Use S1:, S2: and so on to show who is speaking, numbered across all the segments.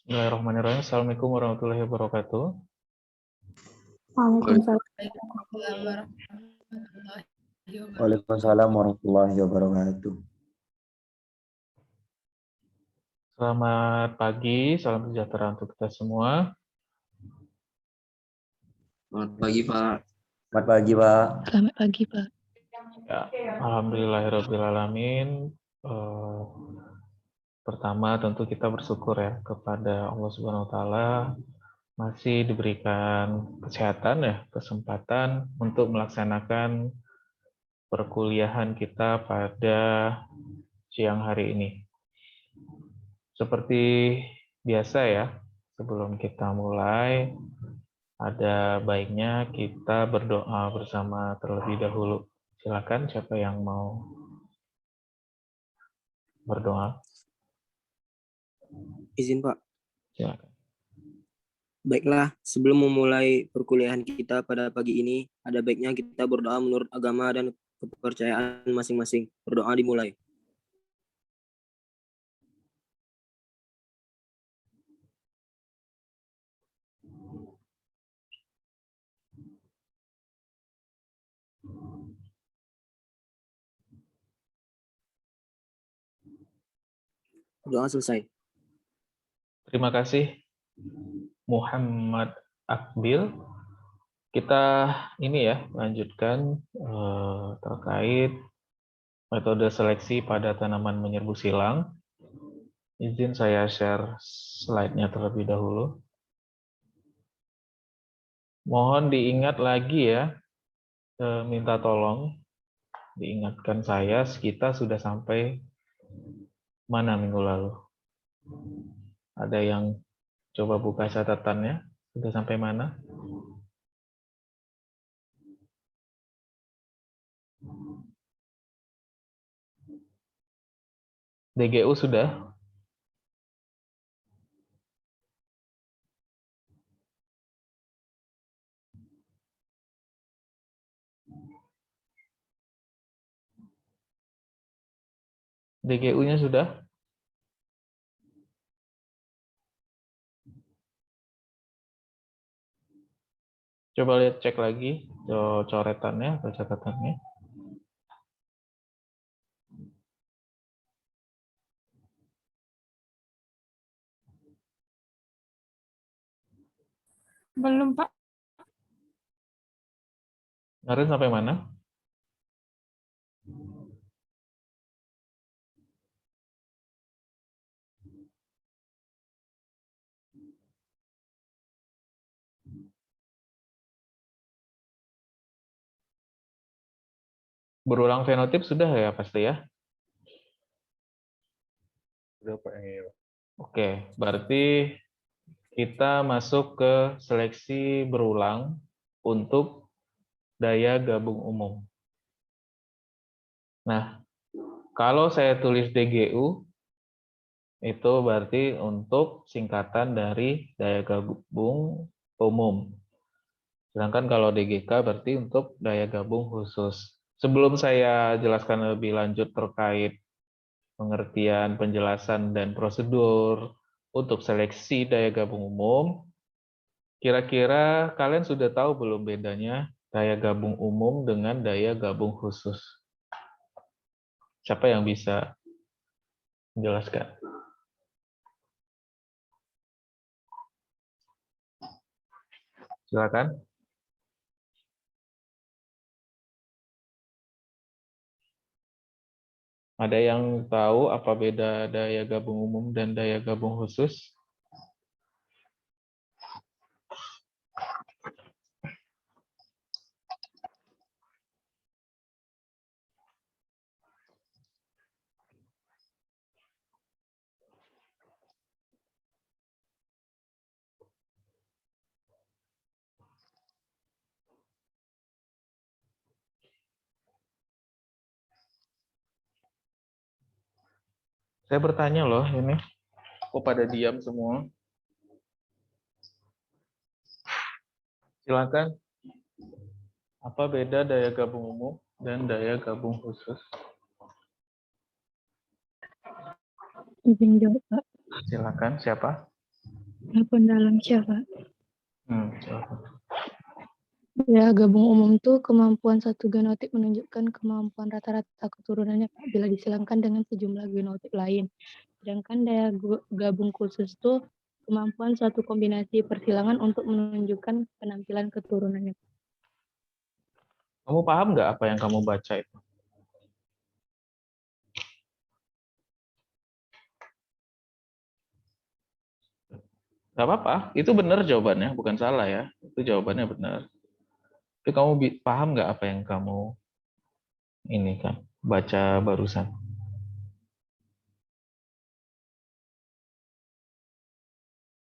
S1: Bismillahirrahmanirrahim. Assalamualaikum warahmatullahi wabarakatuh.
S2: Waalaikumsalam.
S3: Waalaikumsalam warahmatullahi wabarakatuh.
S1: Selamat pagi, salam sejahtera untuk kita semua.
S4: Selamat pagi, Pak.
S3: Selamat pagi, Pak.
S2: Selamat pagi, Pak.
S1: Ya, alhamdulillahirrabbilalamin. Pertama tentu kita bersyukur ya kepada Allah Subhanahu wa taala masih diberikan kesehatan ya, kesempatan untuk melaksanakan perkuliahan kita pada siang hari ini. Seperti biasa ya, sebelum kita mulai ada baiknya kita berdoa bersama terlebih dahulu. Silakan siapa yang mau berdoa.
S4: Izin, Pak.
S1: Silakan.
S4: Baiklah, sebelum memulai perkuliahan kita pada pagi ini, ada baiknya kita berdoa menurut agama dan kepercayaan masing-masing. Berdoa dimulai. Doa selesai.
S1: Terima kasih Muhammad Akbil. Kita ini ya lanjutkan terkait metode seleksi pada tanaman menyerbu silang. Izin saya share slide-nya terlebih dahulu. Mohon diingat lagi ya, minta tolong diingatkan saya kita sudah sampai mana minggu lalu. Ada yang coba buka catatannya, sudah sampai mana? DGU sudah? DGU-nya sudah? Coba lihat cek lagi coretannya atau catatannya.
S2: Belum, Pak.
S1: Kemarin sampai mana? Berulang fenotip sudah ya pasti ya?
S3: Sudah, Pak.
S1: Oke, berarti kita masuk ke seleksi berulang untuk daya gabung umum. Nah, kalau saya tulis DGU, itu berarti untuk singkatan dari daya gabung umum. Sedangkan kalau DGK berarti untuk daya gabung khusus. Sebelum saya jelaskan lebih lanjut terkait pengertian, penjelasan, dan prosedur untuk seleksi daya gabung umum, kira-kira kalian sudah tahu belum bedanya daya gabung umum dengan daya gabung khusus? Siapa yang bisa menjelaskan? Silakan. Ada yang tahu apa beda daya gabung umum dan daya gabung khusus? Saya bertanya loh ini, kok pada diam semua? Silakan. Apa beda daya gabung umum dan daya gabung khusus?
S2: Izin jawab, Pak.
S1: Silakan, siapa?
S2: Maupun dalam siapa?
S1: Silakan.
S2: Daya gabung umum tuh kemampuan satu genotip menunjukkan kemampuan rata-rata keturunannya Pak, bila disilangkan dengan sejumlah genotip lain. Sedangkan daya gabung khusus tuh kemampuan suatu kombinasi persilangan untuk menunjukkan penampilan keturunannya.
S1: Kamu paham nggak apa yang kamu baca itu? Nggak apa-apa, itu benar jawabannya, bukan salah ya. Itu jawabannya benar. Tapi kamu paham nggak apa yang kamu ini kan baca barusan?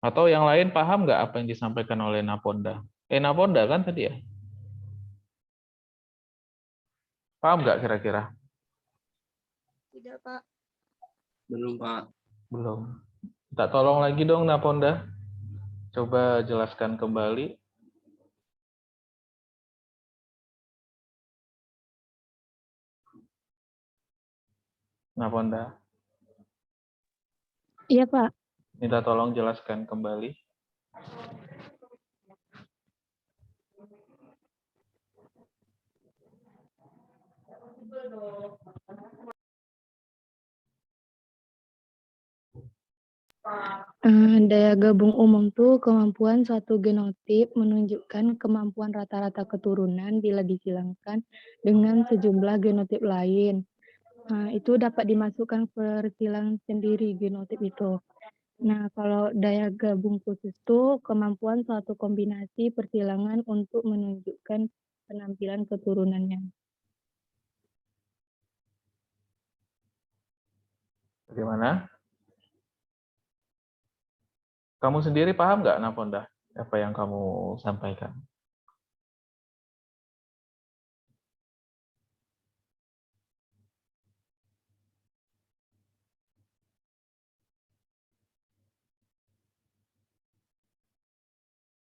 S1: Atau yang lain paham nggak apa yang disampaikan oleh Naponda? Naponda kan tadi ya? Paham nggak kira-kira?
S2: Tidak Pak.
S4: Belum, Pak.
S1: Belum. Minta tolong lagi dong Naponda. Coba jelaskan kembali. Naponda,
S2: Iya Pak.
S1: minta tolong jelaskan kembali.
S2: Daya gabung umum tuh kemampuan suatu genotip menunjukkan kemampuan rata-rata keturunan bila disilangkan dengan sejumlah genotip lain. Itu dapat dimasukkan persilangan sendiri genotip itu. Nah, kalau daya gabung khusus itu kemampuan suatu kombinasi persilangan untuk menunjukkan penampilan keturunannya.
S1: Bagaimana? Kamu sendiri paham nggak Naponda? Apa yang kamu sampaikan?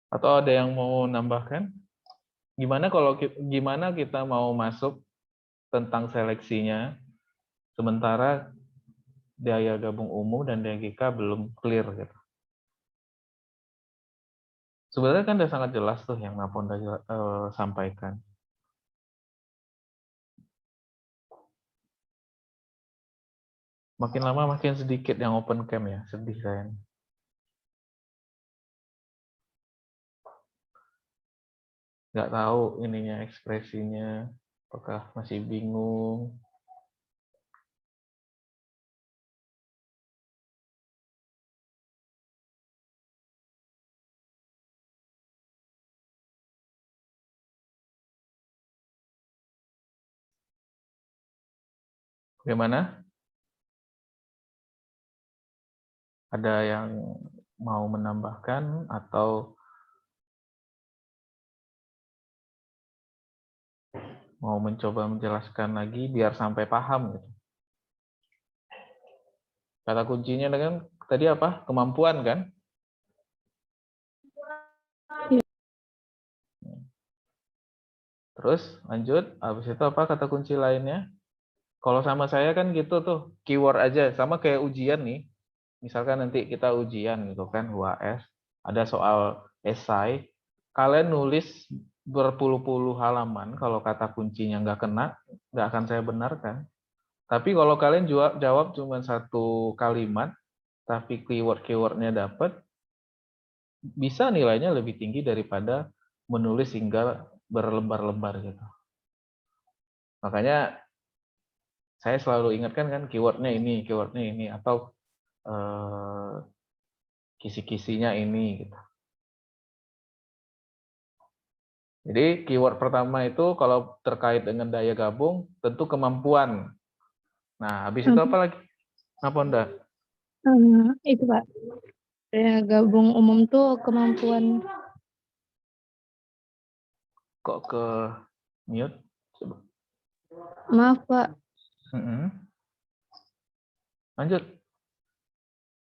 S1: Atau ada yang mau nambahkan? Gimana kita mau masuk tentang seleksinya sementara daya gabung umum dan DGK belum clear gitu. Sebenarnya kan udah sangat jelas tuh yang Naponda sampaikan. Makin lama makin sedikit yang open cam ya, sedih saya. Nggak tahu ininya ekspresinya, apakah masih bingung. Bagaimana? Ada yang mau menambahkan atau mau mencoba menjelaskan lagi biar sampai paham gitu. Kata kuncinya dengan tadi apa? Kemampuan kan? Terus lanjut, habis itu apa kata kunci lainnya? Kalau sama saya kan gitu tuh, keyword aja, sama kayak ujian nih. Misalkan nanti kita ujian gitu kan, UAS, ada soal esai, kalian nulis berpuluh-puluh halaman, kalau kata kuncinya nggak kena, nggak akan saya benarkan. Tapi kalau kalian jawab cuma satu kalimat, tapi keyword-keywordnya dapat, bisa nilainya lebih tinggi daripada menulis hingga berlembar-lembar gitu. Makanya saya selalu ingatkan kan keywordnya ini, atau kisi-kisinya ini gitu. Jadi keyword pertama itu kalau terkait dengan daya gabung tentu kemampuan. Nah, habis itu apa lagi? Naponda?
S2: Itu Pak. Daya gabung umum tuh kemampuan.
S1: Kok ke mute?
S2: Maaf Pak.
S1: Lanjut.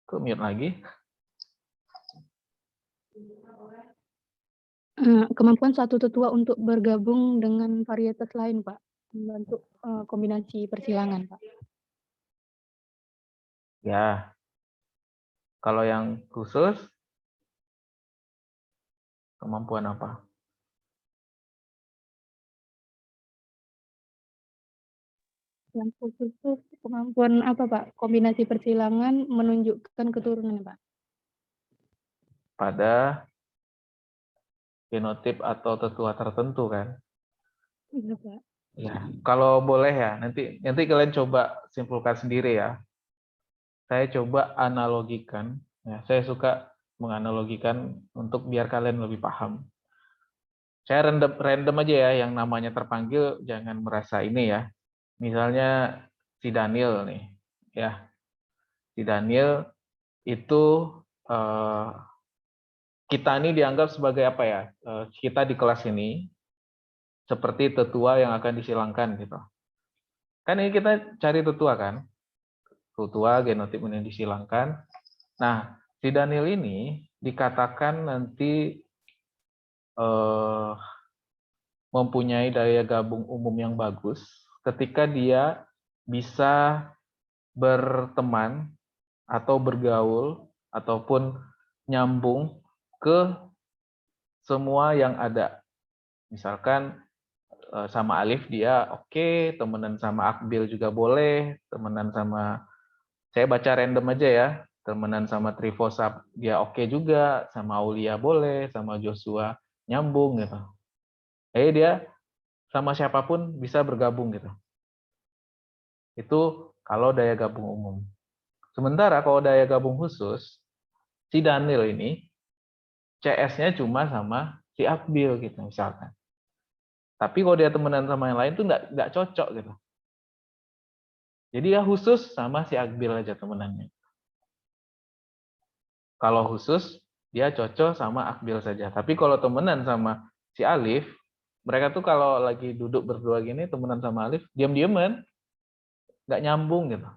S1: Kok mute lagi?
S2: Kemampuan satu tetua untuk bergabung dengan varietas lain Pak, membentuk kombinasi persilangan Pak.
S1: Ya. Kalau yang khusus Kemampuan apa?
S2: Yang khusus tuh kemampuan apa, Pak? Kombinasi persilangan menunjukkan keturunan, Pak.
S1: Pada genotip atau tetua tertentu kan?
S2: Iya, Pak.
S1: Ya, kalau boleh ya, nanti kalian coba simpulkan sendiri ya. Saya coba analogikan, ya, saya suka menganalogikan untuk biar kalian lebih paham. Saya random aja ya, yang namanya terpanggil jangan merasa ini ya. Misalnya si Daniel nih, ya. Si Daniel itu kita ini dianggap sebagai apa ya? Kita di kelas ini seperti tetua yang akan disilangkan gitu. Kan ini kita cari tetua kan? Tetua genotip yang disilangkan. Nah, si Daniel ini dikatakan nanti mempunyai daya gabung umum yang bagus ketika dia bisa berteman atau bergaul ataupun nyambung ke semua yang ada. Misalkan sama Alif dia oke, temenan sama Akbil juga boleh, temenan sama, saya baca random aja ya, temenan sama Trifosa dia oke juga, sama Aulia boleh, sama Joshua nyambung gitu. Dia sama siapapun bisa bergabung gitu. Itu kalau daya gabung umum. Sementara kalau daya gabung khusus, si Daniel ini CS-nya cuma sama si Akbil gitu misalkan. Tapi kalau dia temenan sama yang lain tuh nggak cocok gitu. Jadi ya khusus sama si Akbil aja temenannya. Kalau khusus dia cocok sama Akbil saja. Tapi kalau temenan sama si Alif, mereka tuh kalau lagi duduk berdua gini temenan sama Alif, diam-diaman, nggak nyambung gitu.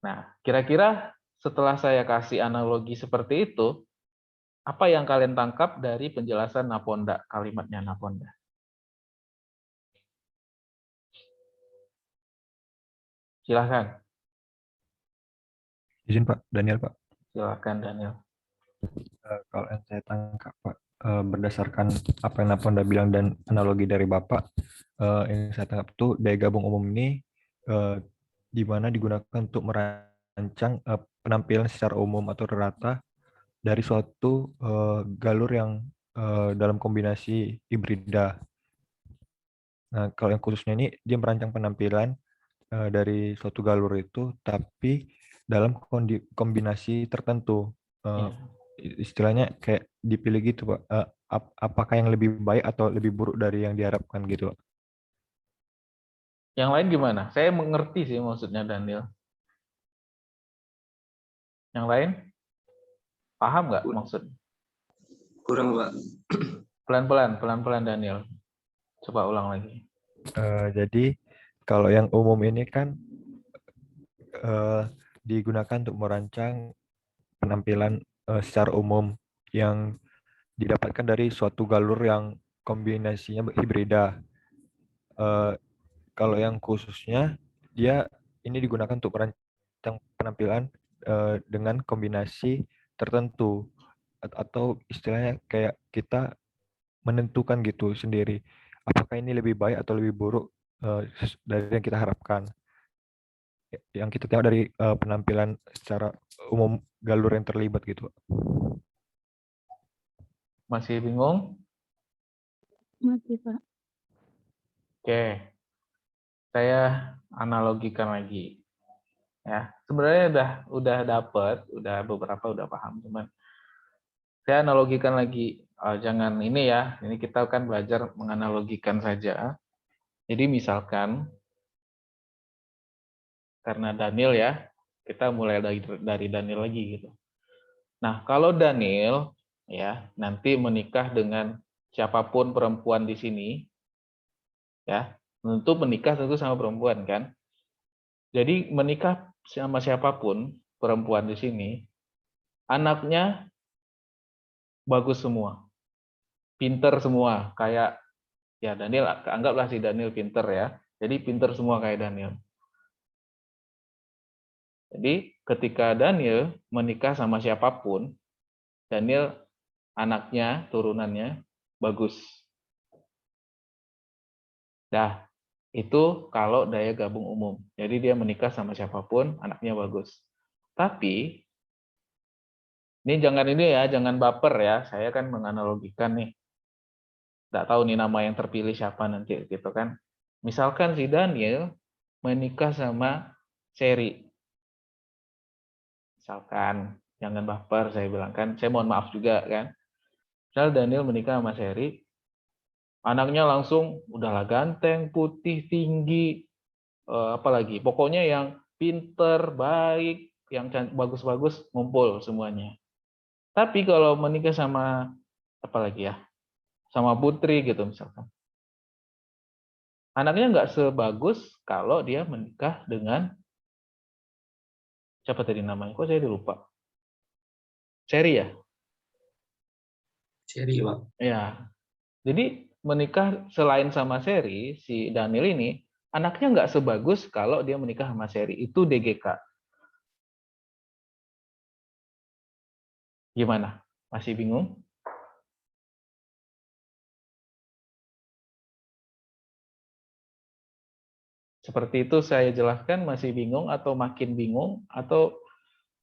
S1: Nah, kira-kira setelah saya kasih analogi seperti itu, apa yang kalian tangkap dari penjelasan Naponda, kalimatnya Naponda? Silahkan.
S5: Izin Pak, Daniel Pak.
S1: Silahkan Daniel.
S5: Kalau yang saya tangkap Pak, berdasarkan apa yang Naponda bilang dan analogi dari Bapak, yang saya tangkap tuh daya gabung umum ini di mana digunakan untuk merancang penampilan secara umum atau rata dari suatu galur yang dalam kombinasi hibrida. Nah, kalau yang khususnya ini dia merancang penampilan dari suatu galur itu, tapi dalam kombinasi tertentu. Istilahnya kayak dipilih gitu Pak. Apakah yang lebih baik atau lebih buruk dari yang diharapkan gitu Pak?
S1: Yang lain gimana? Saya mengerti sih maksudnya Daniel. Yang lain? Paham nggak maksud?
S4: Kurang, Pak.
S1: Pelan-pelan Daniel. Coba ulang lagi.
S5: Jadi kalau yang umum ini kan digunakan untuk merancang penampilan secara umum yang didapatkan dari suatu galur yang kombinasinya hibrida. Kalau yang khususnya dia ini digunakan untuk merancang penampilan dengan kombinasi tertentu atau istilahnya kayak kita menentukan gitu sendiri apakah ini lebih baik atau lebih buruk dari yang kita harapkan. Yang kita tengok dari penampilan secara umum galur yang terlibat gitu.
S1: Masih bingung?
S2: Masih, Pak.
S1: Oke. Saya analogikan lagi. Ya, sebenarnya udah dapat, udah beberapa udah paham, cuman saya analogikan lagi. Jangan ini ya, ini kita kan belajar menganalogikan saja. Jadi misalkan karena Daniel ya, kita mulai dari Daniel lagi gitu. Nah, kalau Daniel ya nanti menikah dengan siapapun perempuan di sini, ya tentu menikah tentu sama perempuan kan. Jadi menikah sama siapapun perempuan di sini, anaknya bagus semua, pinter semua, kayak ya Daniel, anggaplah si Daniel pinter ya, jadi pinter semua kayak Daniel. Jadi ketika Daniel menikah sama siapapun, Daniel anaknya, turunannya bagus. Nah, itu kalau daya gabung umum. Jadi dia menikah sama siapapun, anaknya bagus. Tapi ini jangan baper ya. Saya kan menganalogikan nih. Nggak tahu nih nama yang terpilih siapa nanti gitu kan. Misalkan si Daniel menikah sama Sherry. Misalkan, jangan baper saya bilang kan. Saya mohon maaf juga kan. Misal Daniel menikah sama Sherry, anaknya langsung udahlah ganteng, putih, tinggi, apalagi pokoknya yang pinter, baik, yang bagus-bagus ngumpul semuanya. Tapi kalau menikah sama apalagi ya, sama Putri gitu misalkan, anaknya nggak sebagus kalau dia menikah dengan siapa tadi namanya? Kok saya lupa? Sherry ya?
S6: Seri, Pak.
S1: Ya. Jadi menikah selain sama Sherry, si Daniel ini anaknya nggak sebagus kalau dia menikah sama Sherry. Itu DGK. Gimana? Masih bingung? Seperti itu saya jelaskan, masih bingung atau makin bingung atau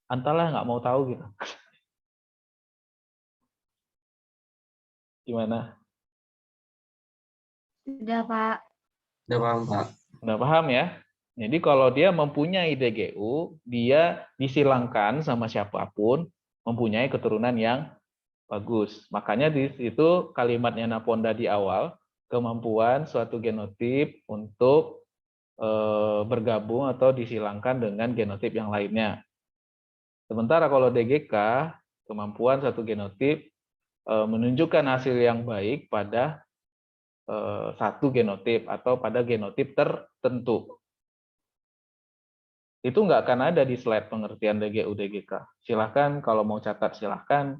S1: antara nggak mau tahu gitu. Gimana?
S7: Sudah, Pak.
S6: Udah paham, Pak.
S1: Udah paham ya? Jadi kalau dia mempunyai DGU, dia disilangkan sama siapapun mempunyai keturunan yang bagus. Makanya di situ kalimatnya Naponda di awal, kemampuan suatu genotip untuk bergabung atau disilangkan dengan genotip yang lainnya. Sementara kalau DGK, kemampuan satu genotip menunjukkan hasil yang baik pada satu genotip atau pada genotip tertentu. Itu nggak akan ada di slide pengertian DGU DGK. Silahkan kalau mau catat silahkan,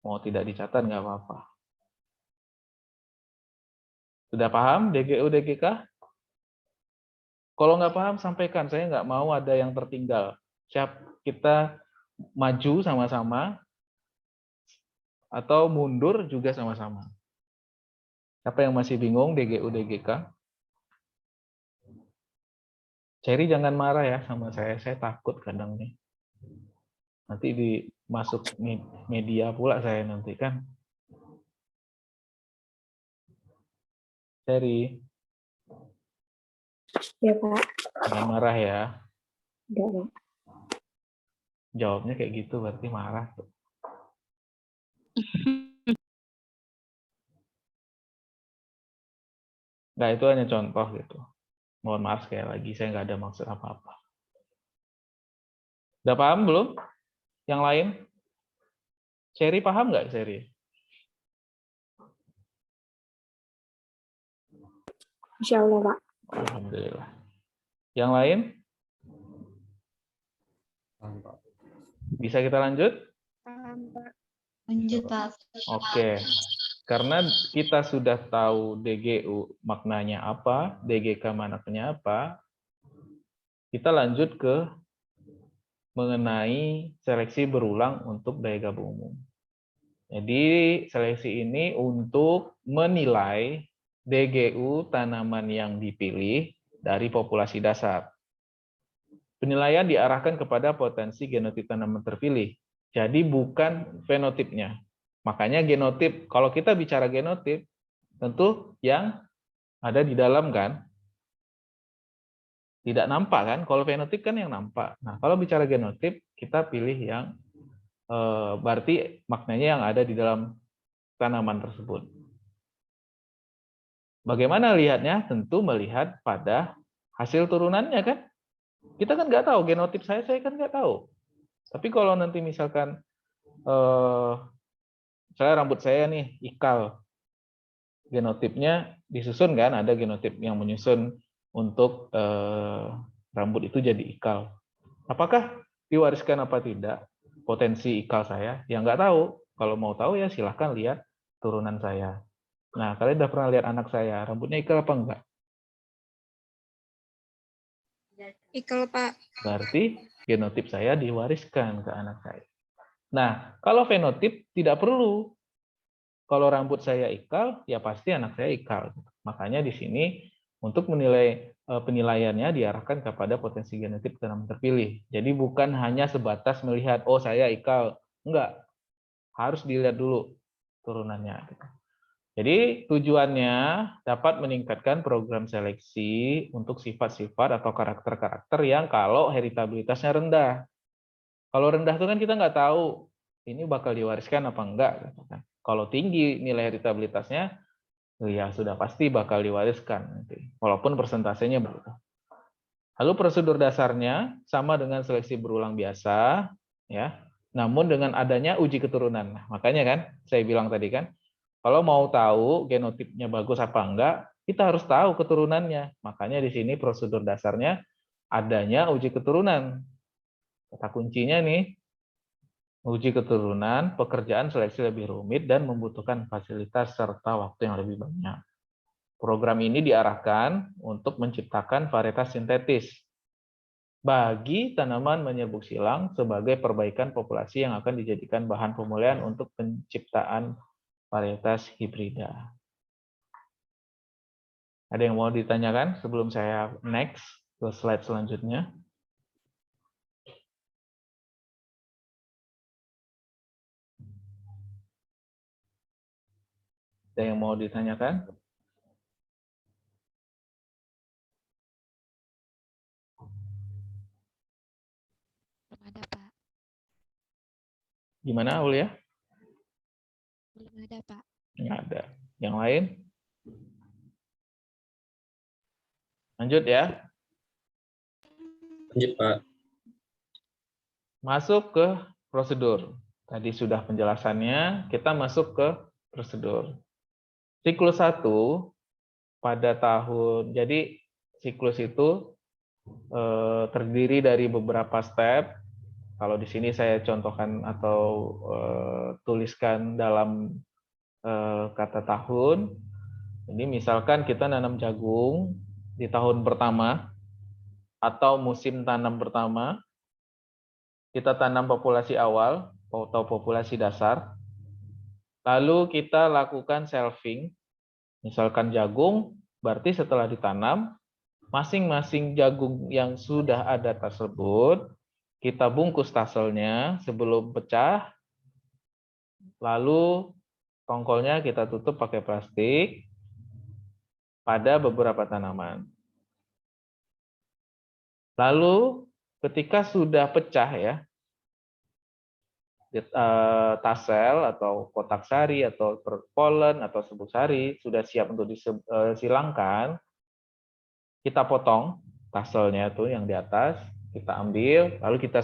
S1: mau tidak dicatat nggak apa-apa. Sudah paham DGU DGK? Kalau nggak paham sampaikan, saya nggak mau ada yang tertinggal. Siap, kita maju sama-sama atau mundur juga sama-sama. Siapa yang masih bingung DGU DGK? Cherry jangan marah ya sama saya takut kadang nih. Nanti masuk media pula saya nanti kan. Cherry,
S7: Ya, Pak.
S1: jangan marah ya.
S7: Enggak, Pak.
S1: Jawabnya kayak gitu berarti marah tuh. Nah, itu hanya contoh gitu. Mohon maaf sekali lagi, saya nggak ada maksud apa-apa. Udah paham belum? Yang lain? Sherry paham nggak, Sherry?
S7: Insya Allah, Pak.
S1: Alhamdulillah. Yang lain?
S5: Paham, Pak.
S1: Bisa kita lanjut?
S7: Lanjut, Pak.
S1: Oke. Karena kita sudah tahu DGU maknanya apa, DGK maknanya apa, kita lanjut ke mengenai seleksi berulang untuk daya gabung umum. Jadi seleksi ini untuk menilai DGU tanaman yang dipilih dari populasi dasar. Penilaian diarahkan kepada potensi genotip tanaman terpilih. Jadi bukan fenotipnya. Makanya genotip, kalau kita bicara genotip, tentu yang ada di dalam kan, tidak nampak kan, kalau fenotip kan yang nampak. Nah, kalau bicara genotip, kita pilih yang berarti maknanya yang ada di dalam tanaman tersebut. Bagaimana lihatnya? Tentu melihat pada hasil turunannya kan. Kita kan nggak tahu, genotip saya kan nggak tahu. Tapi kalau nanti misalkan saya rambut saya nih ikal, genotipnya disusun kan, ada genotip yang menyusun untuk rambut itu jadi ikal. Apakah diwariskan apa tidak potensi ikal saya? Ya nggak tahu. Kalau mau tahu ya silahkan lihat turunan saya. Nah, kalian udah pernah lihat anak saya, rambutnya ikal apa enggak?
S7: Ikal, Pak.
S1: Berarti genotip saya diwariskan ke anak saya. Nah, kalau fenotip tidak perlu. Kalau rambut saya ikal, ya pasti anak saya ikal. Makanya di sini untuk menilai penilaiannya diarahkan kepada potensi genetik tanaman terpilih. Jadi bukan hanya sebatas melihat, oh saya ikal. Enggak, harus dilihat dulu turunannya. Jadi tujuannya dapat meningkatkan program seleksi untuk sifat-sifat atau karakter-karakter yang kalau heritabilitasnya rendah. Kalau rendah itu kan kita nggak tahu ini bakal diwariskan apa enggak. Kalau tinggi nilai heritabilitasnya, ya sudah pasti bakal diwariskan nanti, walaupun persentasenya berubah. Lalu prosedur dasarnya sama dengan seleksi berulang biasa, ya. Namun dengan adanya uji keturunan. Nah, makanya kan saya bilang tadi kan, kalau mau tahu genotipnya bagus apa enggak, kita harus tahu keturunannya. Makanya di sini prosedur dasarnya adanya uji keturunan. Kata kuncinya nih, uji keturunan, pekerjaan seleksi lebih rumit dan membutuhkan fasilitas serta waktu yang lebih banyak. Program ini diarahkan untuk menciptakan varietas sintetis bagi tanaman menyerbuk silang sebagai perbaikan populasi yang akan dijadikan bahan pemulihan untuk penciptaan varietas hibrida. Ada yang mau ditanyakan sebelum saya next ke slide selanjutnya? Ada yang mau ditanyakan?
S6: Belum ada, Pak.
S1: Gimana, Aulia?
S6: Belum ada, Pak.
S1: Nggak ada. Yang lain? Lanjut ya.
S4: Lanjut, Pak.
S1: Masuk ke prosedur. Tadi sudah penjelasannya, kita masuk ke prosedur. Siklus 1 pada tahun, jadi siklus itu terdiri dari beberapa step. Kalau di sini saya contohkan atau tuliskan dalam kata tahun. Ini misalkan kita nanam jagung di tahun pertama atau musim tanam pertama, kita tanam populasi awal atau populasi dasar, lalu kita lakukan shelving, misalkan jagung, berarti setelah ditanam, masing-masing jagung yang sudah ada tersebut, kita bungkus taselnya sebelum pecah, lalu tongkolnya kita tutup pakai plastik pada beberapa tanaman. Lalu ketika sudah pecah ya, tasel atau kotak sari atau polen atau serbuk sari sudah siap untuk disilangkan, kita potong taselnya tuh yang di atas, kita ambil, lalu kita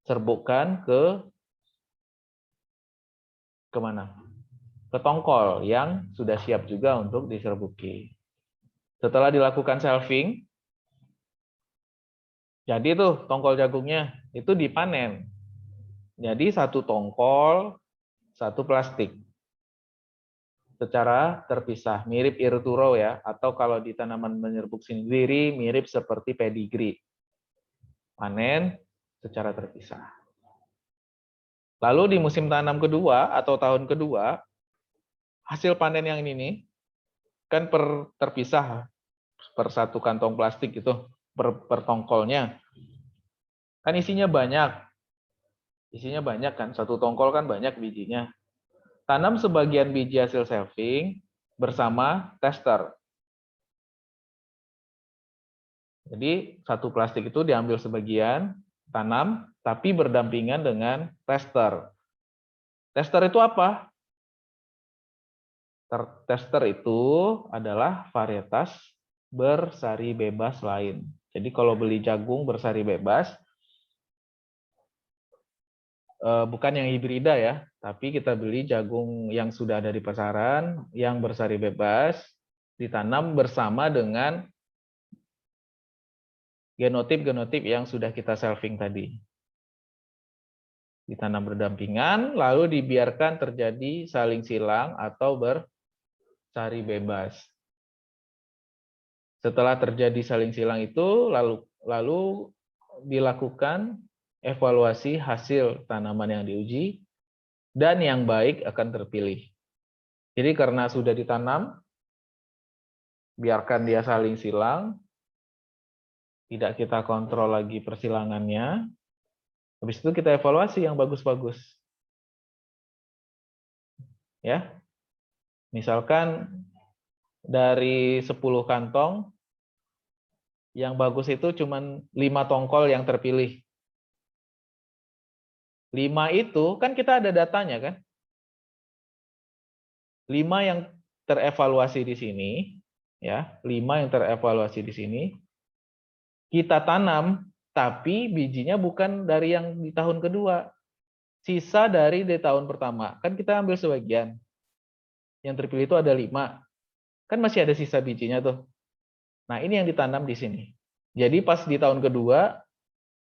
S1: serbukkan ke mana? Ke tongkol yang sudah siap juga untuk diserbuki. Setelah dilakukan shelving, jadi tuh tongkol jagungnya itu dipanen. Jadi satu tongkol, satu plastik. Secara terpisah, mirip irturo ya, atau kalau di tanaman menyerbuk sendiri mirip seperti pedigree. Panen secara terpisah. Lalu di musim tanam kedua atau tahun kedua, hasil panen yang ini nih, kan terpisah per satu kantong plastik itu, per tongkolnya. Kan isinya banyak. Isinya banyak kan, satu tongkol kan banyak bijinya. Tanam sebagian biji hasil shelving bersama tester. Jadi satu plastik itu diambil sebagian, tanam, tapi berdampingan dengan tester. Tester itu apa? Tester itu adalah varietas bersari bebas lain. Jadi kalau beli jagung bersari bebas, bukan yang hibrida ya, tapi kita beli jagung yang sudah ada di pasaran, yang bersari bebas, ditanam bersama dengan genotip-genotip yang sudah kita shelving tadi. Ditanam berdampingan, lalu dibiarkan terjadi saling silang atau bersari bebas. Setelah terjadi saling silang itu, lalu dilakukan evaluasi hasil tanaman yang diuji, dan yang baik akan terpilih. Jadi karena sudah ditanam, biarkan dia saling silang, tidak kita kontrol lagi persilangannya. Habis itu kita evaluasi yang bagus-bagus. Ya. Misalkan dari 10 kantong, yang bagus itu cuma 5 tongkol yang terpilih. 5 itu kan kita ada datanya kan? 5 yang terevaluasi di sini, ya, 5 yang terevaluasi di sini, kita tanam, tapi bijinya bukan dari yang di tahun kedua, sisa dari tahun pertama. Kan kita ambil sebagian, yang terpilih itu ada 5, kan masih ada sisa bijinya tuh. Nah ini yang ditanam di sini. Jadi pas di tahun kedua,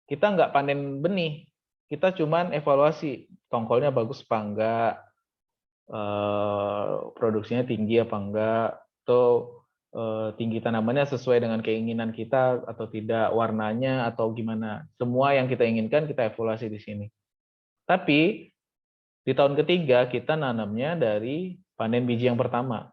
S1: kita nggak panen benih, kita cuman evaluasi, tongkolnya bagus apa enggak, produksinya tinggi apa enggak, atau tinggi tanamannya sesuai dengan keinginan kita atau tidak, warnanya atau gimana. Semua yang kita inginkan kita evaluasi di sini. Tapi di tahun ketiga kita nanamnya dari panen biji yang pertama.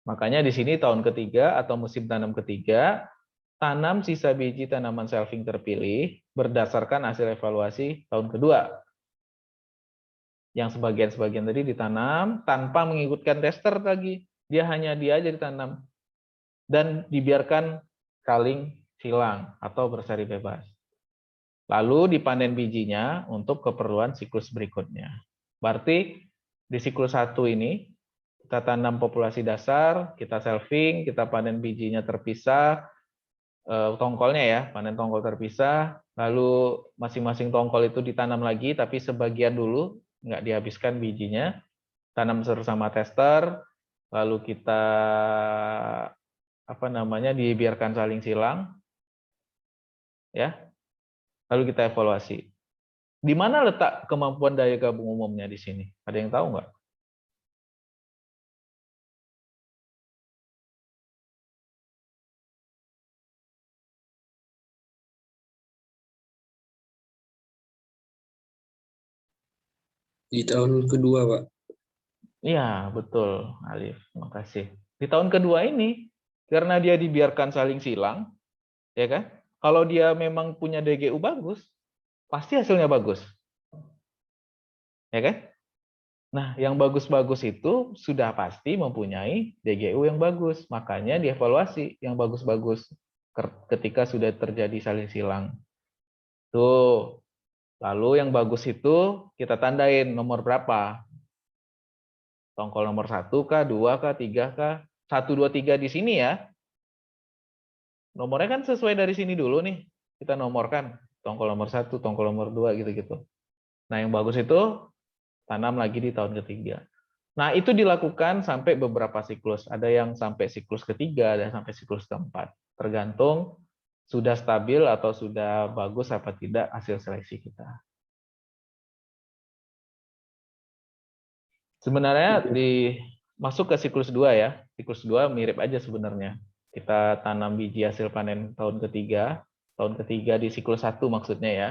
S1: Makanya di sini tahun ketiga atau musim tanam ketiga, tanam sisa biji tanaman shelving terpilih berdasarkan hasil evaluasi tahun kedua. Yang sebagian-sebagian tadi ditanam tanpa mengikutkan tester lagi. Dia aja ditanam. Dan dibiarkan saling silang atau bersari bebas. Lalu dipanen bijinya untuk keperluan siklus berikutnya. Berarti di siklus 1 ini, kita tanam populasi dasar, kita shelving, kita panen bijinya terpisah, tongkolnya ya, panen tongkol terpisah, lalu masing-masing tongkol itu ditanam lagi, tapi sebagian dulu, nggak dihabiskan bijinya, tanam bersama tester, lalu kita dibiarkan saling silang, ya, lalu kita evaluasi. Di mana letak kemampuan daya gabung umumnya di sini? Ada yang tahu nggak?
S4: Di tahun kedua, Pak.
S1: Iya, betul, Alif. Terima kasih. Di tahun kedua ini, karena dia dibiarkan saling silang, ya kan? Kalau dia memang punya DGU bagus, pasti hasilnya bagus. Ya kan? Nah, yang bagus-bagus itu sudah pasti mempunyai DGU yang bagus. Makanya dievaluasi yang bagus-bagus ketika sudah terjadi saling silang. Tuh. Lalu yang bagus itu kita tandain nomor berapa. Tongkol nomor 1 kah, 2 kah, 3 kah? 1, 2, 3 di sini ya. Nomornya kan sesuai dari sini dulu nih. Kita nomorkan. Tongkol nomor 1, tongkol nomor 2, gitu-gitu. Nah, yang bagus itu tanam lagi di tahun ketiga. Nah, itu dilakukan sampai beberapa siklus. Ada yang sampai siklus ketiga, ada yang sampai siklus keempat. Tergantung sudah stabil atau sudah bagus apa tidak hasil seleksi kita. Sebenarnya masuk ke siklus 2 ya. Siklus 2 mirip aja sebenarnya. Kita tanam biji hasil panen tahun ketiga di siklus 1 maksudnya ya.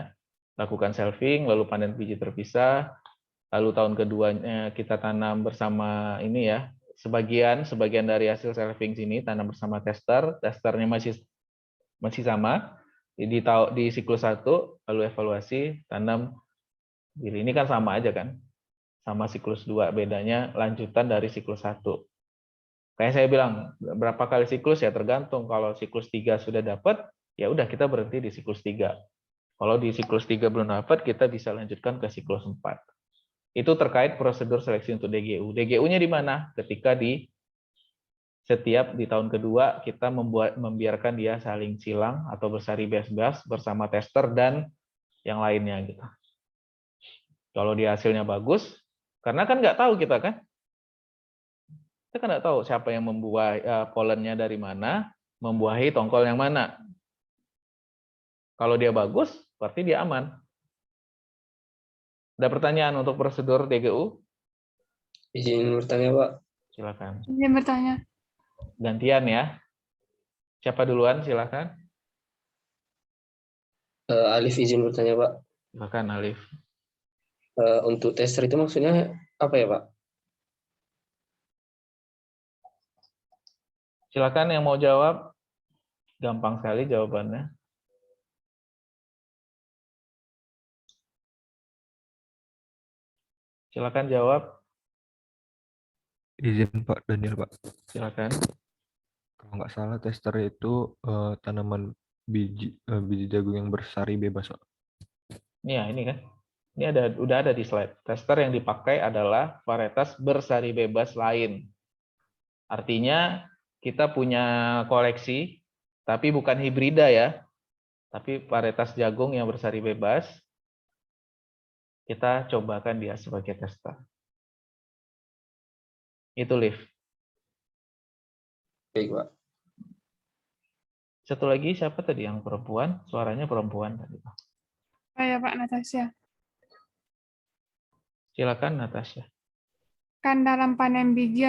S1: Lakukan shelving, lalu panen biji terpisah, lalu tahun keduanya kita tanam bersama ini ya, sebagian dari hasil shelving sini tanam bersama testernya masih sama di siklus 1, lalu evaluasi tanam ini kan sama aja kan, sama siklus 2, bedanya lanjutan dari siklus 1. Kayak saya bilang, berapa kali siklus ya tergantung. Kalau siklus 3 sudah dapat, ya udah kita berhenti di siklus 3. Kalau di siklus 3 belum dapat, kita bisa lanjutkan ke siklus 4. Itu terkait prosedur seleksi untuk DGU. DGU-nya di mana? Ketika di tahun kedua kita membiarkan dia saling silang atau bersari bebas bersama tester dan yang lainnya gitu. Kalau dia hasilnya bagus, karena kan nggak tahu kita kan nggak tahu siapa yang membuahi polennya dari mana, membuahi tongkol yang mana. Kalau dia bagus, berarti dia aman. Ada pertanyaan untuk prosedur DGU?
S4: Izin bertanya, Pak.
S1: Silakan.
S7: Izin bertanya.
S1: Gantian ya. Siapa duluan? Silakan.
S4: Alif izin bertanya, Pak.
S1: Silakan Alif.
S4: Untuk tester itu maksudnya apa ya, Pak?
S1: Silakan yang mau jawab. Gampang sekali jawabannya. Silakan jawab.
S5: Izin Pak Daniel Pak.
S1: Silakan.
S5: Kalau nggak salah tester itu tanaman biji jagung yang bersari bebas Pak.
S1: Iya, ini kan. Ini udah ada di slide. Tester yang dipakai adalah varietas bersari bebas lain. Artinya kita punya koleksi, tapi bukan hibrida ya. Tapi varietas jagung yang bersari bebas, kita cobakan dia sebagai tester. Itu Liv.
S4: Baik, Pak.
S1: Satu lagi siapa tadi yang perempuan? Suaranya perempuan tadi.
S8: Ya Pak, Natasha.
S1: Silakan Natasha.
S8: Kan dalam panen biji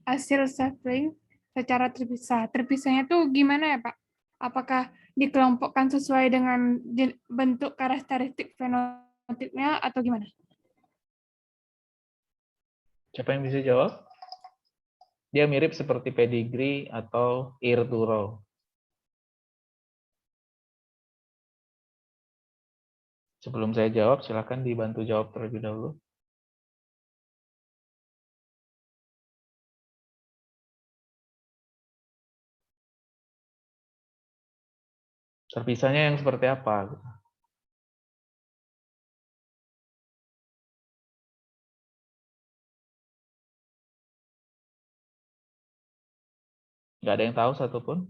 S8: hasil sampling secara terpisah. Terpisahnya tuh gimana ya Pak? Apakah dikelompokkan sesuai dengan bentuk karakteristik fenotipnya atau gimana?
S1: Siapa yang bisa jawab? Dia mirip seperti pedigree atau ear to row. Sebelum saya jawab, silakan dibantu jawab terlebih dahulu. Terpisahnya yang seperti apa? Nggak ada yang tahu satupun?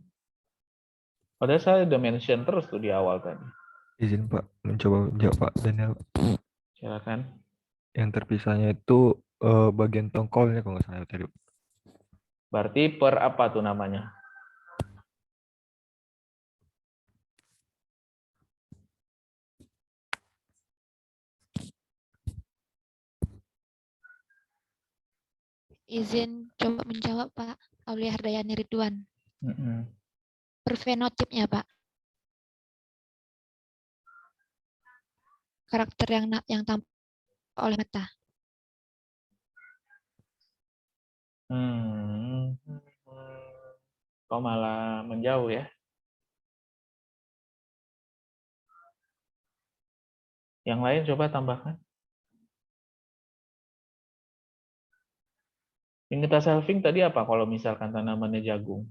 S1: Padahal saya udah mention terus tuh di awal tadi.
S5: Izin Pak mencoba jawab Pak Daniel.
S1: Silakan.
S5: Yang terpisahnya itu bagian tongkolnya kalau nggak salah tadi.
S1: Berarti per apa tuh namanya?
S6: Izin coba menjawab Pak Aulia Hardayani Ridwan.
S1: Mm-mm.
S6: Per fenotipnya Pak. Karakter yang tampak oleh mata.
S1: Kok malah menjauh ya? Yang lain coba tambahkan. Inget selfing tadi apa kalau misalkan tanamannya jagung?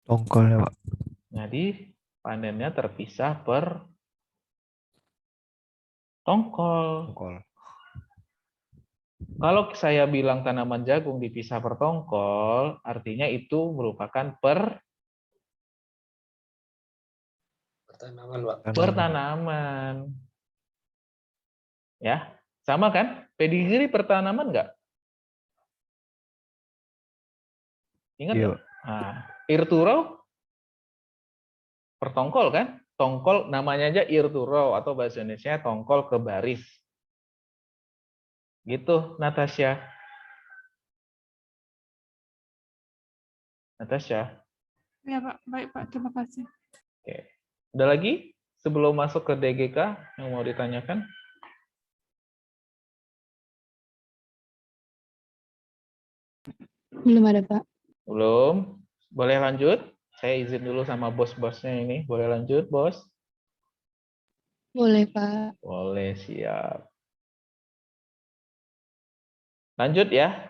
S5: Tongkolnya Pak.
S1: Jadi panennya terpisah per tongkol. Kalau saya bilang tanaman jagung dipisah per tongkol, artinya itu merupakan per
S4: Tanaman, Pak.
S1: tanaman. Ya, sama kan? Pedigree per tanaman nggak? Ingat
S5: Iya.
S1: nggak? Nah, ear to row per tongkol kan? Tongkol namanya aja ear to row atau bahasa Indonesia tongkol ke baris. Gitu, Natasha. Natasha.
S8: Ya Pak, baik Pak, terima kasih.
S1: Oke. Ada lagi sebelum masuk ke DGK yang mau ditanyakan?
S2: Belum ada, Pak.
S1: Belum. Boleh lanjut? Saya izin dulu sama bos-bosnya ini. Boleh lanjut, bos?
S2: Boleh, Pak.
S1: Boleh, siap. Lanjut ya.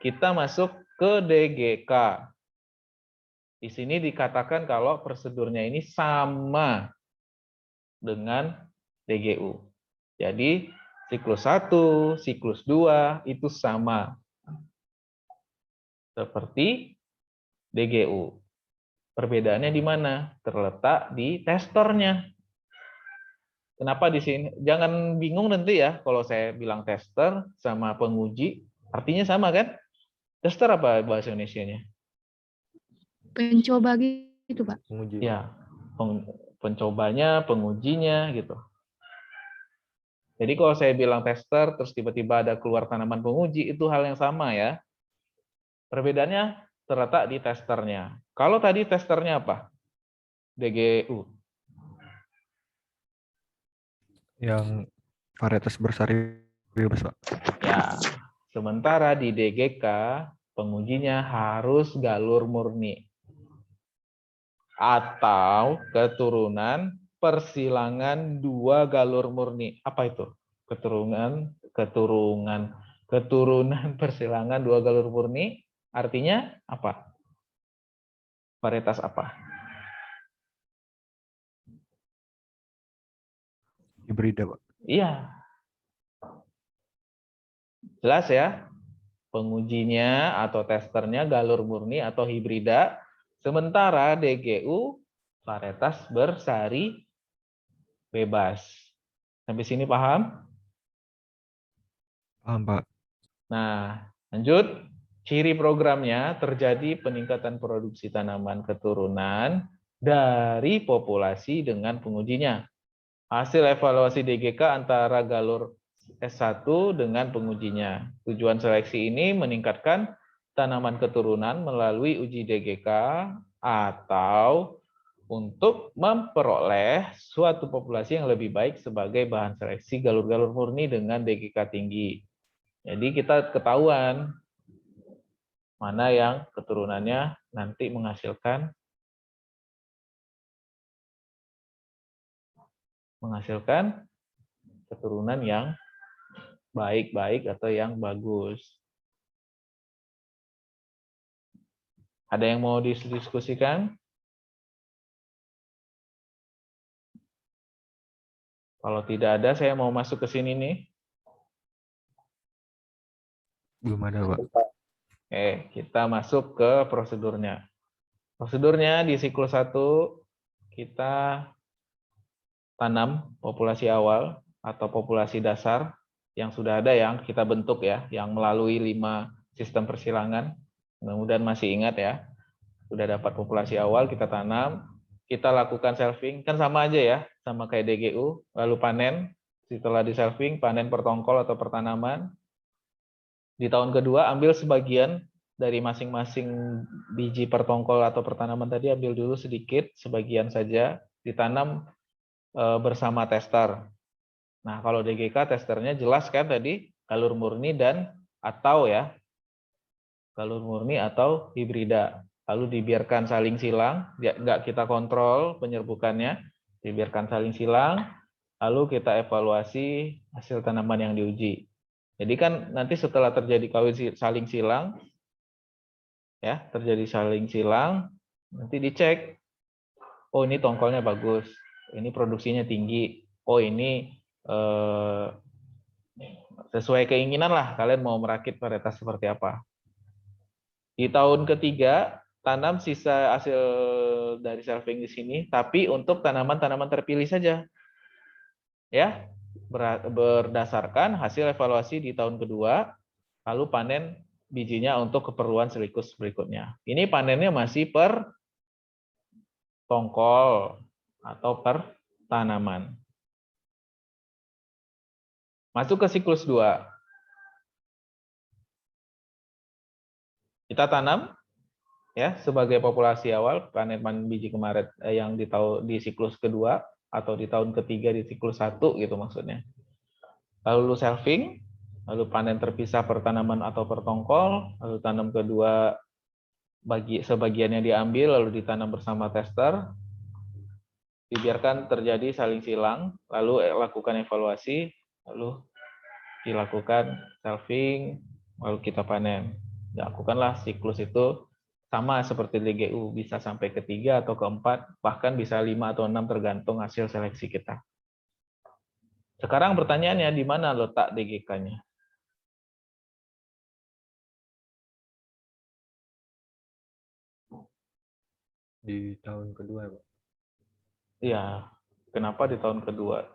S1: Kita masuk ke DGK. Di sini dikatakan kalau prosedurnya ini sama dengan DGU. Jadi siklus 1, siklus 2 itu sama. Seperti DGU. Perbedaannya di mana? Terletak di testernya. Kenapa di sini? Jangan bingung nanti ya kalau saya bilang tester sama penguji, artinya sama kan? Tester apa bahasa Indonesianya?
S2: Pencoba gitu, Pak.
S5: Penguji.
S1: Ya, pencobanya, pengujinya gitu. Jadi kalau saya bilang tester, terus tiba-tiba ada keluar tanaman penguji, itu hal yang sama ya. Perbedaannya terletak di testernya. Kalau tadi testernya apa? DGU.
S5: Yang varietas bersari bebas, Pak.
S1: Ya, sementara di DGK pengujinya harus galur murni atau keturunan persilangan 2 galur murni. Apa itu? Keturunan persilangan 2 galur murni artinya apa? Varietas apa?
S5: Hibrida, Pak.
S1: Iya. Jelas ya? Pengujinya atau testernya galur murni atau hibrida, sementara DGU varietas bersari bebas. Sampai sini paham?
S5: Paham, Pak.
S1: Nah, lanjut. Ciri programnya terjadi peningkatan produksi tanaman keturunan dari populasi dengan pengujinya. Hasil evaluasi DGK antara galur S1 dengan pengujinya. Tujuan seleksi ini meningkatkan tanaman keturunan melalui uji DGK atau untuk memperoleh suatu populasi yang lebih baik sebagai bahan seleksi galur-galur murni dengan DGK tinggi. Jadi kita ketahuan mana yang keturunannya nanti menghasilkan keturunan yang baik-baik atau yang bagus. Ada yang mau didiskusikan? Kalau tidak ada, saya mau masuk ke sini nih.
S5: Belum ada, Pak.
S1: Oke, kita masuk ke prosedurnya. Prosedurnya di siklus 1, kita tanam populasi awal atau populasi dasar yang sudah ada yang kita bentuk ya, yang melalui 5 sistem persilangan. Mudah-mudahan masih ingat ya. Sudah dapat populasi awal, kita tanam, kita lakukan selfing, kan sama aja ya, sama kayak DGU, lalu panen, setelah di selfing, panen per tongkol atau per tanaman. Di tahun kedua, ambil sebagian dari masing-masing biji per tongkol atau per tanaman tadi, ambil dulu sedikit, sebagian saja, ditanam bersama tester. Nah, kalau DGK testernya jelas kan tadi, galur murni dan atau ya, galur murni atau hibrida. Lalu dibiarkan saling silang, nggak kita kontrol penyerbukannya, dibiarkan saling silang, lalu kita evaluasi hasil tanaman yang diuji. Jadi kan nanti setelah terjadi saling silang, ya terjadi saling silang, nanti dicek, oh ini tongkolnya bagus, ini produksinya tinggi, oh ini sesuai keinginan lah kalian mau merakit varietas seperti apa. Di tahun ketiga, tanam sisa hasil dari selfing di sini, tapi untuk tanaman-tanaman terpilih saja. Ya, berdasarkan hasil evaluasi di tahun kedua, lalu panen bijinya untuk keperluan siklus berikutnya. Ini panennya masih per tongkol atau per tanaman. Masuk ke siklus 2. Kita tanam ya sebagai populasi awal, panen biji kemarin yang di siklus kedua atau di tahun ketiga di siklus 1 gitu maksudnya. Lalu selfing, lalu panen terpisah per tanaman atau per tongkol, lalu tanam kedua sebagiannya diambil lalu ditanam bersama tester. Dibiarkan terjadi saling silang, lalu lakukan evaluasi, lalu dilakukan selfing, lalu kita panen. Lakukanlah siklus itu sama seperti DGU, bisa sampai ke-3 atau ke-4, bahkan bisa 5 atau 6 tergantung hasil seleksi kita. Sekarang pertanyaannya, di mana letak DGK-nya?
S5: Di tahun kedua, Pak.
S1: Iya, kenapa di tahun kedua?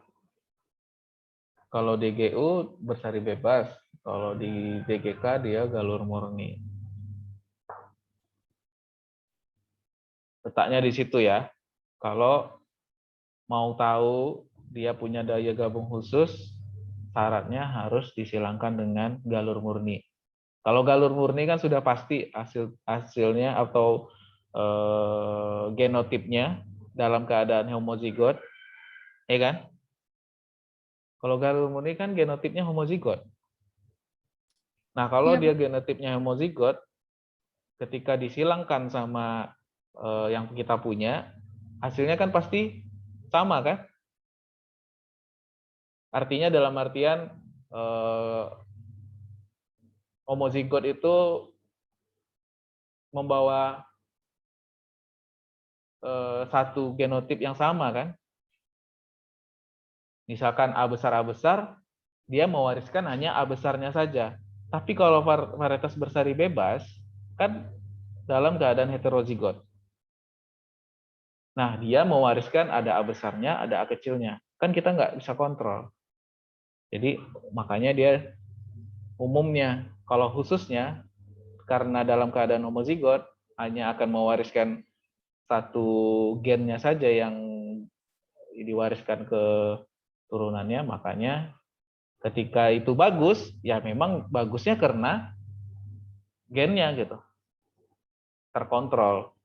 S1: Kalau DGU bersari bebas, kalau di DGK dia galur murni. Letaknya di situ ya. Kalau mau tahu dia punya daya gabung khusus, syaratnya harus disilangkan dengan galur murni. Kalau galur murni kan sudah pasti hasilnya atau genotipnya dalam keadaan homozigot, ya kan? Kalau galur murni kan genotipnya homozigot. Nah, kalau
S8: Iya,
S1: dia genotipnya homozigot, ketika disilangkan sama yang kita punya, hasilnya kan pasti sama kan? Artinya dalam artian homozigot itu membawa satu genotip yang sama kan? Misalkan A besar, dia mewariskan hanya A besarnya saja. Tapi kalau varietas bersari bebas, kan dalam keadaan heterozigot. Nah, dia mewariskan ada A besarnya, ada A kecilnya. Kan kita nggak bisa kontrol. Jadi makanya dia umumnya, kalau khususnya, karena dalam keadaan homozigot, hanya akan mewariskan satu gennya saja yang diwariskan ke turunannya, makanya ketika itu bagus, ya memang bagusnya karena gennya gitu, terkontrol.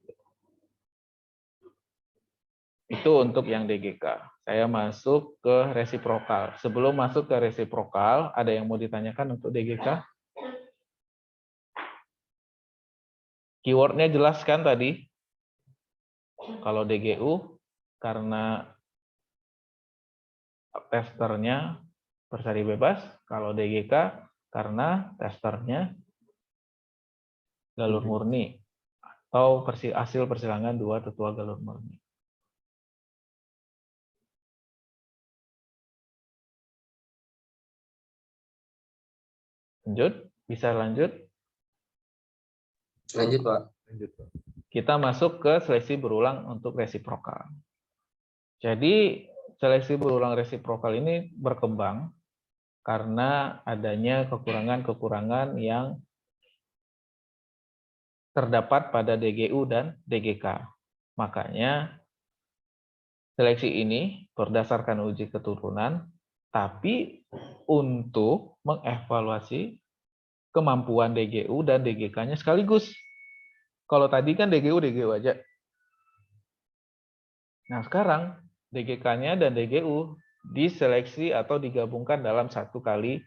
S1: Itu untuk yang DGK. Saya masuk ke resiprokal. Sebelum masuk ke resiprokal, ada yang mau ditanyakan untuk DGK? Keywordnya jelas kan tadi? Kalau DGU, karena testernya bersari bebas. Kalau DGK, karena testernya galur murni. Atau hasil persilangan dua tetua galur murni. Lanjut? Bisa lanjut?
S4: Lanjut, Pak.
S1: Kita masuk ke seleksi berulang untuk resiprokal. Jadi seleksi berulang resiprokal ini berkembang karena adanya kekurangan-kekurangan yang terdapat pada DGU dan DGK. Makanya seleksi ini berdasarkan uji keturunan, tapi untuk mengevaluasi kemampuan DGU dan DGK-nya sekaligus. Kalau tadi kan DGU aja. Nah sekarang DGK-nya dan DGU diseleksi atau digabungkan dalam satu kali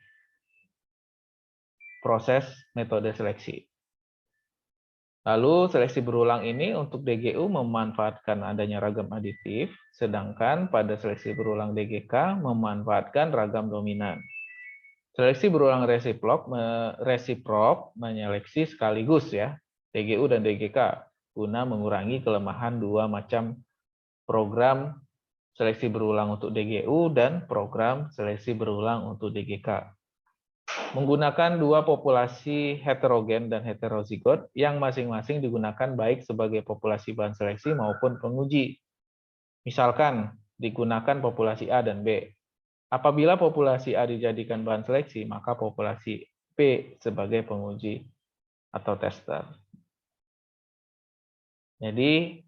S1: proses metode seleksi. Lalu seleksi berulang ini untuk DGU memanfaatkan adanya ragam aditif, sedangkan pada seleksi berulang DGK memanfaatkan ragam dominan. Seleksi berulang resiprok menyeleksi sekaligus ya DGU dan DGK guna mengurangi kelemahan dua macam program seleksi berulang untuk DGU dan program seleksi berulang untuk DGK. Menggunakan dua populasi heterogen dan heterozigot yang masing-masing digunakan baik sebagai populasi bahan seleksi maupun penguji. Misalkan digunakan populasi A dan B. Apabila populasi A dijadikan bahan seleksi, maka populasi B sebagai penguji atau tester. Jadi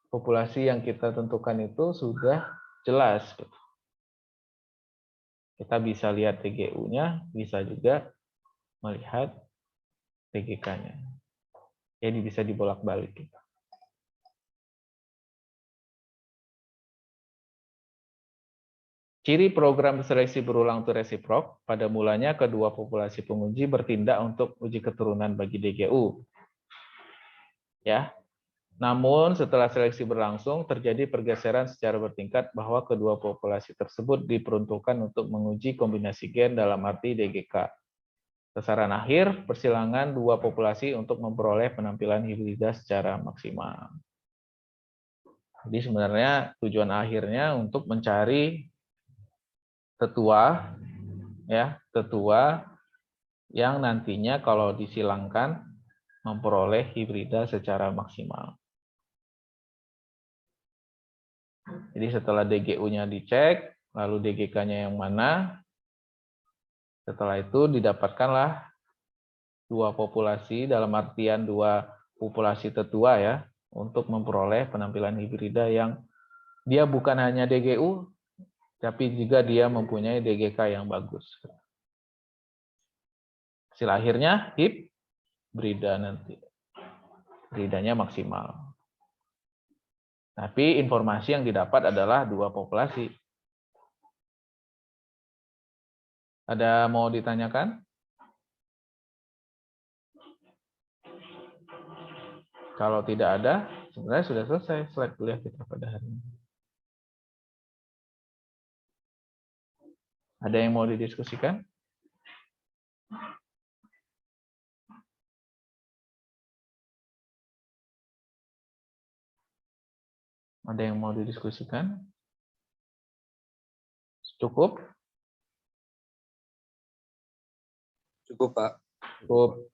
S1: populasi yang kita tentukan itu sudah jelas. Kita bisa lihat TGU-nya, bisa juga melihat TGK-nya. Jadi bisa dibolak-balik. Ciri program seleksi berulang untuk resiprok, pada mulanya kedua populasi penguji bertindak untuk uji keturunan bagi DGU. Ya. Namun setelah seleksi berlangsung, terjadi pergeseran secara bertingkat bahwa kedua populasi tersebut diperuntukkan untuk menguji kombinasi gen dalam arti DGK. Sasaran akhir, persilangan dua populasi untuk memperoleh penampilan hibrida secara maksimal. Jadi sebenarnya tujuan akhirnya untuk mencari tetua, ya, tetua yang nantinya kalau disilangkan memperoleh hibrida secara maksimal. Jadi setelah DGU-nya dicek, lalu DGK-nya yang mana, setelah itu didapatkanlah dua populasi, dalam artian dua populasi tetua ya, untuk memperoleh penampilan hibrida yang dia bukan hanya DGU, tapi juga dia mempunyai DGK yang bagus. Hasil akhirnya HIP Brida nanti. Bridanya maksimal. Tapi informasi yang didapat adalah 2 populasi. Ada mau ditanyakan? Kalau tidak ada, sebenarnya sudah selesai slide kuliah kita pada hari ini. Ada yang mau didiskusikan? Ada yang mau didiskusikan? Cukup?
S4: Cukup, Pak.
S1: Cukup.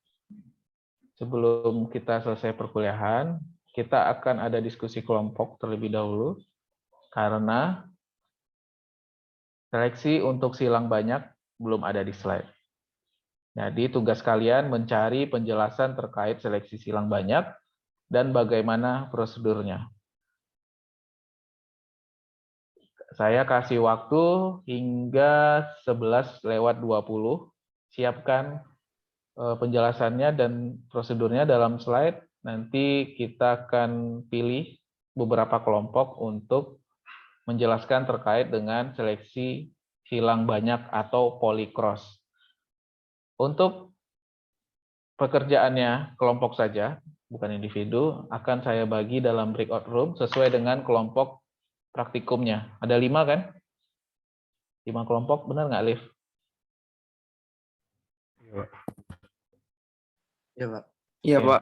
S1: Sebelum kita selesai perkuliahan, kita akan ada diskusi kelompok terlebih dahulu, karena seleksi untuk silang banyak belum ada di slide. Jadi tugas kalian mencari penjelasan terkait seleksi silang banyak dan bagaimana prosedurnya. Saya kasih waktu hingga 11:20. Siapkan penjelasannya dan prosedurnya dalam slide. Nanti kita akan pilih beberapa kelompok untuk menjelaskan terkait dengan seleksi silang banyak atau polycross. Untuk pekerjaannya kelompok saja, bukan individu, akan saya bagi dalam breakout room sesuai dengan kelompok praktikumnya. Ada 5 kan? 5 kelompok, benar nggak, Liv?
S3: Iya, Pak.
S4: Iya, Pak.